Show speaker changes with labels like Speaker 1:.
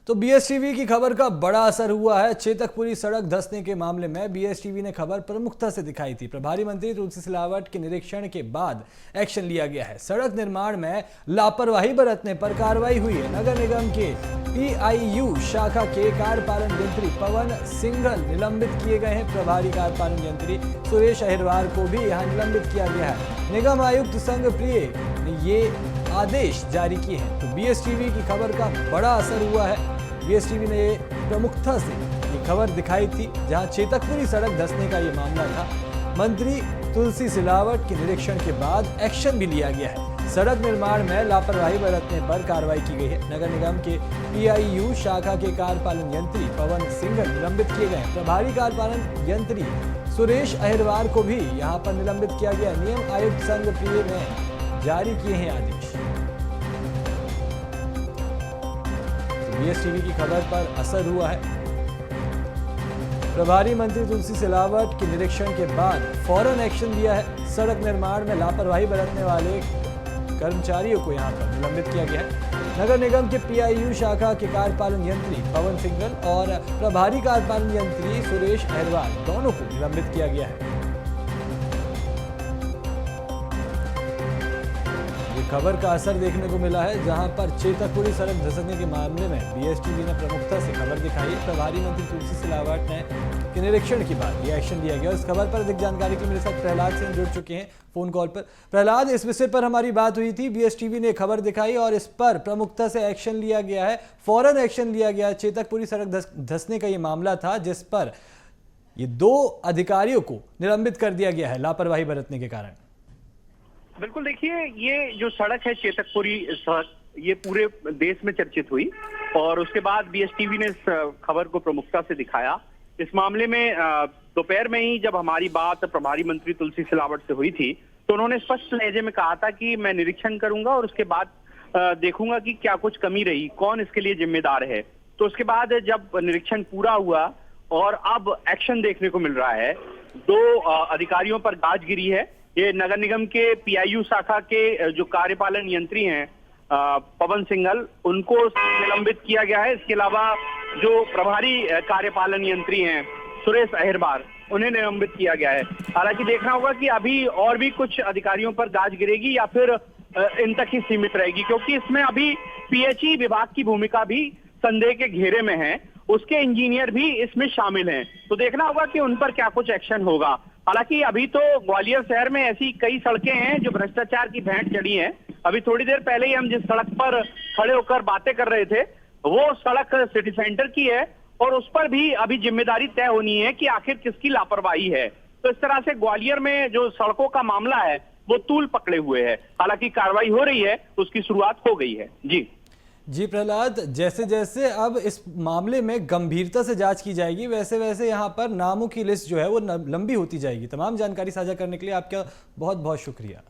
Speaker 1: तो बीएसटीवी की खबर का बड़ा असर हुआ है। चेतकपुरी सड़क धंसने के मामले में बीएसटीवी ने खबर प्रमुखता से दिखाई थी। प्रभारी मंत्री तुलसी सिलावट के निरीक्षण के बाद एक्शन लिया गया है। सड़क निर्माण में लापरवाही बरतने पर कार्रवाई हुई है। नगर निगम के पीआईयू शाखा के कार्यपालन यंत्री पवन सिंघल निलंबित किए गए हैं। प्रभारी कार्यपालन यंत्री सुरेश अहिरवार को भी यहाँ निलंबित किया गया है। निगम आयुक्त संघ प्रिय ने ये आदेश जारी किए हैं। तो बीएसटीवी की खबर का बड़ा असर हुआ है। बीएसटीवी ने प्रमुखता से ये खबर दिखाई थी, जहां चेतकपुरी सड़क धंसने का ये मामला था। मंत्री तुलसी सिलावट के निरीक्षण के बाद एक्शन भी लिया गया है। सड़क निर्माण में लापरवाही बरतने पर कार्रवाई की गई है। नगर निगम के पीआईयू शाखा के कार्यपालन यंत्री पवन सिंघल निलंबित किए गए हैं। प्रभारी कार्यपालन यंत्री सुरेश अहिरवार को भी यहाँ पर निलंबित किया गया। नियम आयुक्त संघ प्रिय ने जारी किए हैं आदेश। बीएसटीवी की खबर पर असर हुआ है। प्रभारी मंत्री तुलसी सिलावट के निरीक्षण के बाद फौरन एक्शन लिया है। सड़क निर्माण में लापरवाही बरतने वाले कर्मचारियों को यहां पर निलंबित किया गया है। नगर निगम के पीआईयू शाखा के कार्यपालन यंत्री पवन सिंघल और प्रभारी कार्यपालन यंत्री सुरेश अहिरवार दोनों को निलंबित किया गया है। खबर का असर देखने को मिला है, जहां पर चेतकपुरी सड़क धंसने के मामले में बीएसटीवी ने प्रमुखता से खबर दिखाई। प्रभारी मंत्री तुलसी सिलावट ने के निरीक्षण के बाद ये एक्शन लिया गया। इस खबर पर अधिक जानकारी के लिए मेरे साथ प्रहलाद सिंह जुड़ चुके हैं फोन कॉल पर। प्रहलाद, इस विषय पर हमारी बात हुई थी, बीएसटीवी ने खबर दिखाई और इस पर प्रमुखता से एक्शन लिया गया है, फौरन एक्शन लिया गया है। चेतकपुरी सड़क धंसने का ये मामला था, जिस पर ये 2 अधिकारियों को निलंबित कर दिया गया है लापरवाही बरतने के कारण।
Speaker 2: बिल्कुल, देखिए, ये जो सड़क है चेतकपुरी सड़क, ये पूरे देश में चर्चित हुई और उसके बाद बीएसटीवी ने इस खबर को प्रमुखता से दिखाया। इस मामले में दोपहर में ही जब हमारी बात प्रभारी मंत्री तुलसी सिलावट से हुई थी, तो उन्होंने स्पष्ट लहजे में कहा था कि मैं निरीक्षण करूंगा और उसके बाद देखूंगा कि क्या कुछ कमी रही, कौन इसके लिए जिम्मेदार है। तो उसके बाद जब निरीक्षण पूरा हुआ और अब एक्शन देखने को मिल रहा है, 2 अधिकारियों पर गाज गिरी है। ये नगर निगम के पीआईयू शाखा के जो कार्यपालन यंत्री हैं पवन सिंघल, उनको निलंबित किया गया है। इसके अलावा जो प्रभारी कार्यपालन यंत्री हैं सुरेश अहिरवार, उन्हें निलंबित किया गया है। हालांकि देखना होगा कि अभी और भी कुछ अधिकारियों पर गाज गिरेगी या फिर इन तक ही सीमित रहेगी, क्योंकि इसमें अभी पीएचई विभाग की भूमिका भी संदेह के घेरे में है। उसके इंजीनियर भी इसमें शामिल हैं, तो देखना होगा कि उन पर क्या कुछ एक्शन होगा। हालांकि अभी तो ग्वालियर शहर में ऐसी कई सड़कें हैं जो भ्रष्टाचार की भेंट चढ़ी हैं। अभी थोड़ी देर पहले ही हम जिस सड़क पर खड़े होकर बातें कर रहे थे, वो सड़क सिटी सेंटर की है और उस पर भी अभी जिम्मेदारी तय होनी है कि आखिर किसकी लापरवाही है। तो इस तरह से ग्वालियर में जो सड़कों का मामला है वो तूल पकड़े हुए है। हालांकि कार्रवाई हो रही है, उसकी शुरुआत हो गई है।
Speaker 1: जी प्रहलाद, जैसे जैसे अब इस मामले में गंभीरता से जांच की जाएगी, वैसे वैसे यहाँ पर नामों की लिस्ट जो है वो लंबी होती जाएगी। तमाम जानकारी साझा करने के लिए आपका बहुत बहुत शुक्रिया।